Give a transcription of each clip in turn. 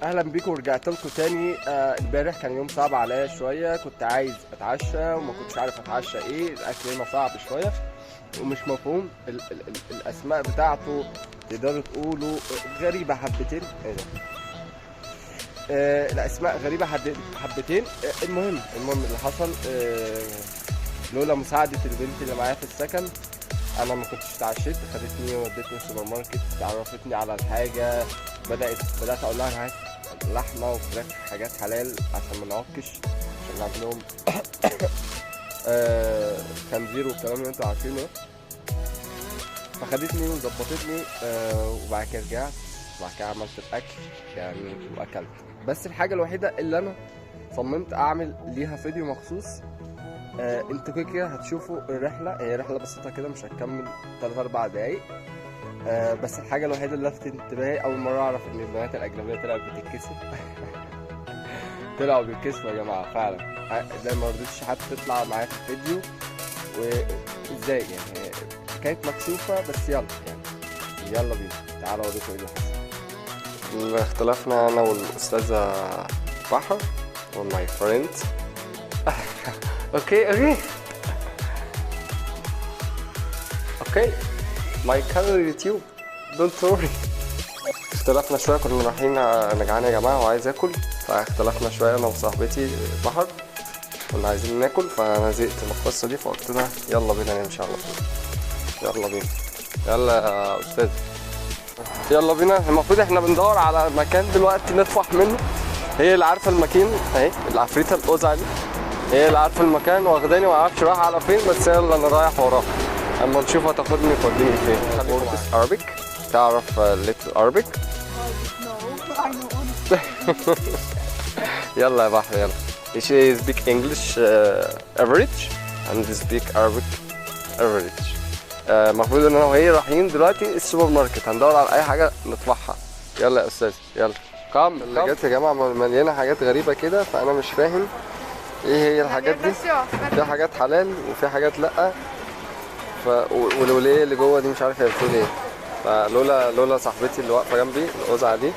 اهلا بيكم، ورجعت لكم تاني. امبارح كان يوم صعب عليا شويه، كنت عايز اتعشى وما كنتش عارف اتعشى ايه. الاكل هنا صعب شويه ومش مفهوم ال الاسماء بتاعته، تقدروا تقولوا غريبه حبتين. ايه ده؟ الاسماء غريبه حبتين. المهم اللي حصل، لولا مساعده البنت اللي معايا في السكن انا ما كنتش اتعشيت. خدتني ودتني السوبر ماركت، عرفتني على الحاجه، بدات اقول لها انا عايز لحمه وفراخ، حاجات حلال عشان ما نعكش، عشان عندهم خنزير والكلام اللي انتوا عارفينه. فخدتني وظبطتني، وبعد كده رجعت، وبعد كده عملت الاكل يعني واكلت. بس الحاجه الوحيده اللي انا صممت اعمل ليها فيديو مخصوص، انتوا كده هتشوفوا الرحله، هي رحله بسيطه كده مش هتكمل 3-4 دقايق. بس الحاجه الوحيده اللي لفتت انتباهي، اول مره اعرف ان البنات الاجنبيه طلعت بتتكسف. طلعوا بيتكسفوا يا جماعه فعلا. ده ما رضيتش حتى تطلع معايا في الفيديو، وازاي يعني كانت مكسوفه. بس يلا بينا، تعالوا اوريكم ايه اللي حصل. اختلفنا انا والاستاذه بحر وماي فريند. اوكي ماي كانال يوتيوب، دونت وري. اختلفنا شويه، كنا رايحين، انا جعان يا جماعه وعايز اكل، فاختلفنا شويه انا وصاحبتي بحر، كنا عايزين ناكل، فانا زهقت من القصه دي فقلت لها يلا بينا نمشي على طول. يلا بينا، يلا يا استاذ، يلا بينا. المفروض احنا بندور على مكان دلوقتي نطفح منه. هي اللي عارفه المكان اهي، العفريته القزعه دي هي اللي عارفه المكان، واخداني معرفش رايحه على فين، بس يلا انا رايح وراها، اما نشوف هتاخدني توديني فين. What's Arabic؟ تعرف little Arabic؟ يلا يا بحر يلا. She speak English average and speak Arabic average. المفروض ان انا وهي رايحين دلوقتي السوبر ماركت، هندور على اي حاجه نطفحها. يلا يا استاذ يلا. اللي جت يا جماعه مليانه حاجات غريبه كده، فانا مش فاهم ايه هي الحاجات دي. في حاجات حلال وفي حاجات لا، والوليه اللي جوه دي مش عارف هي بتقول ايه. فلولا صاحبتي اللي واقفه جنبي القزعه دي،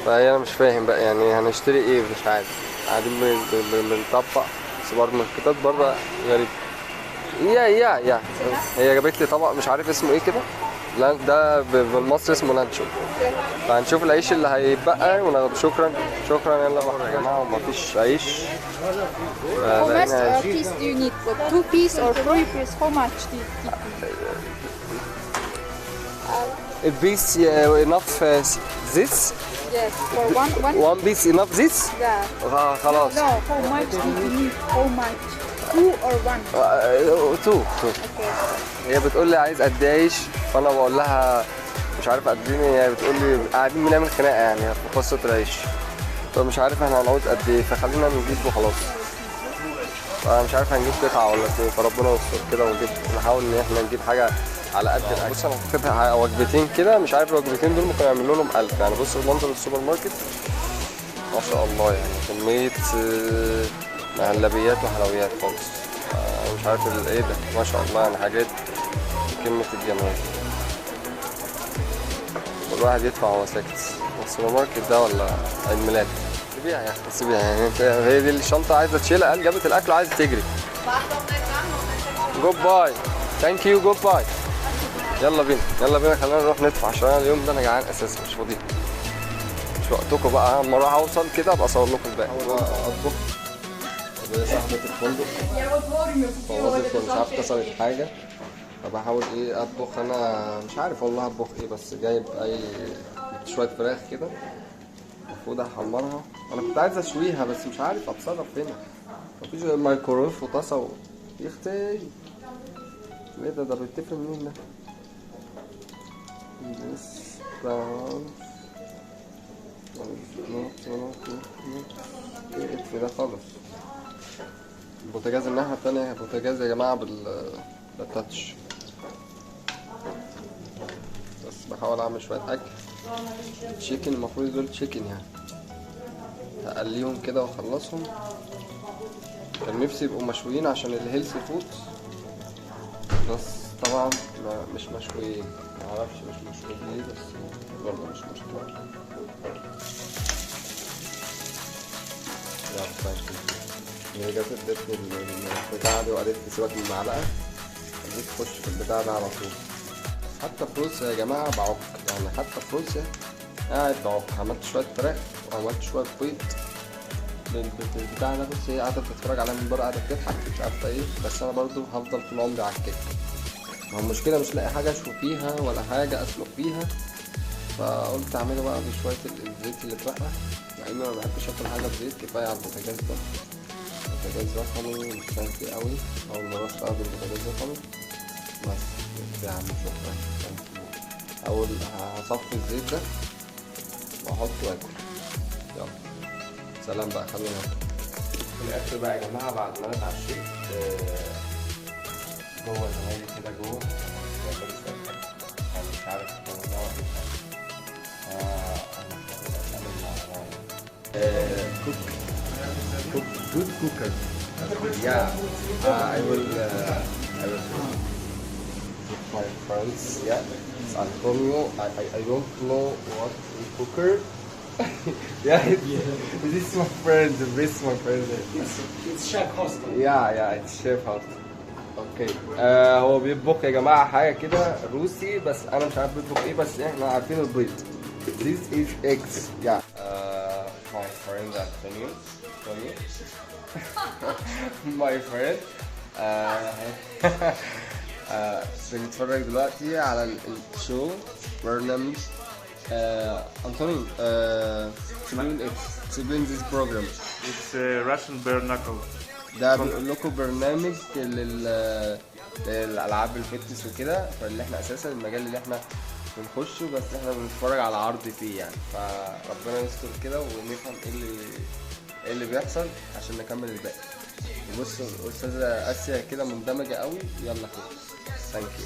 فهي انا مش فاهم بقى يعني هنشتري ايه، مش عارف. قاعدين بنطبق سوبر ماركتات بره غريب. يا هي جابت لي طبق مش عارف اسمه ايه كده، ده بالمصري اسمه لانشو. فهنشوف العيش اللي هيتبقى وناخده. شكرا يلا بقى يا جماعه، ومفيش عيش. How much piece do you need? What, 2 piece or 3 piece? How much do you need? البيس enough this. Yes, for one One piece enough this. Yeah. خلاص. No, how much do you need? How much? 2 or 1? 2. Okay. هي بتقول لي عايز قد ايه عيش، فانا بقول لها مش عارف قد ايه. هي بتقول لي قاعدين بنعمل خناقه يعني في قصه العيش، فمش عارف احنا هنعوز قد ايه، فخلينا نجيب وخلاص. انا مش عارف هنجيب قطعه ولا اتنين، فربنا يستر كده ونجيب، نحاول ان احنا نجيب حاجه على قد الاكل. بص انا واخدها وجبتين كده، مش عارف الوجبتين دول ممكن يعملوا لهم 1000 يعني. بص منظر السوبر ماركت ما شاء الله، يعني كميه مهلبيات وحلويات خالص. مش عارف ايه ده، ما شاء الله يعني حاجات قمه الجمال. الواحد يدفع وهو ساكت. السوبر ماركت ده ولا عيد ميلاد؟ سيبيها يعني انت، هي دي الشنطه عايزه تشيلها، قال جابت الاكل وعايزه تجري. جود باي، ثانك يو، جود باي. يلا بينا خلينا نروح ندفع، عشان انا اليوم ده انا جعان اساسا مش فاضي. مش وقتكم بقى، اما اروح اوصل كده ابقى اصور لكم الباقي. اطبخ. وهي صاحبه الفندق فوضت ومش عارف كسرت حاجه، فبحاول ايه اطبخ. انا مش عارف والله اطبخ ايه، بس جايب شويه فراخ كده المفروض احمرها. انا كنت عايز اشويها بس مش عارف اتصرف هنا، مفيش غير مايكرويف وطاسه يختي. ايه ده بيتفق منين ده؟ ايه ده خالص. البوتاجاز الناحية التانية، بوتاجاز يا جماعة بالتاتش. بس بحاول اعمل شوية اكل. تشيكن، المفروض دول تشيكن يعني، هقليهم كده واخلصهم. كان نفسي يبقوا مشويين عشان الهيلثي فود، بس طبعا مش مشويين. معرفش مش مشويين ليه، بس برضه مش مشكلة. يلا ثانك يو. هي جت ادتني البتاعة دي وقالت لي سيبك من المعلقة، خليك تخش في البتاع ده على طول. حتى في روسيا يا جماعة بعك، يعني حتى في روسيا قاعد بعك. عملت شوية فراخ وعملت شوية بيض بالبتاع ده. بص هي قاعدة بتتفرج عليا من بره، قاعدة بتضحك مش عارفة ايه، بس أنا برضو هفضل طول عمري على الكيك. ما هو المشكلة مش لاقي حاجة أشوي فيها ولا حاجة أسلق فيها، فقلت أعمله بقى بشوية الزيت اللي اتبقى، مع إني ما بحبش آكل حاجة بزيت. كفاية على البوتاجاز ده، بوتاجاز رقمي مش فانسي قوي، أول مرة أستخدم بوتاجاز رقمي بس يا عم شكرا. أول هصفي الزيت ده وأحطه وآكل. يلا سلام بقى، خلونا ناكل. في الآخر بقى يا جماعة بعد ما أنا اتعشيت جوه زمايلي كده جوه بيعملوا شوية حاجة أنا مش عارف الموضوع ولا مش عارف. أنا هعمل مع cook good cooker. Yeah, I will cook with my friends. Yeah, it's Antonio. I don't know what is cooker. Yeah, this is my friend. This is my friend. It's Chef Hostel. Yeah, it's Chef Hostel. اوكي هو بيطبخ يا جماعه حاجه كده روسي، بس انا مش عارف بيطبخ ايه، بس احنا عارفين البيض. This is eggs. Yeah. My friend Antonio. My friend. بنتفرج دلوقتي على الشو برنامج Antonio. Explain this program. It's Russian bare knuckle. ده بنقول لكم برنامج للالعاب الفتنس وكده، فاللي احنا اساسا المجال اللي احنا بنخشه، بس احنا بنتفرج على عرض فيه يعني، فربنا يستر كده ونفهم ايه اللي بيحصل عشان نكمل الباقي. بصوا الاستاذه اسيا كده مندمجه قوي. يلا خير. ثانك يو.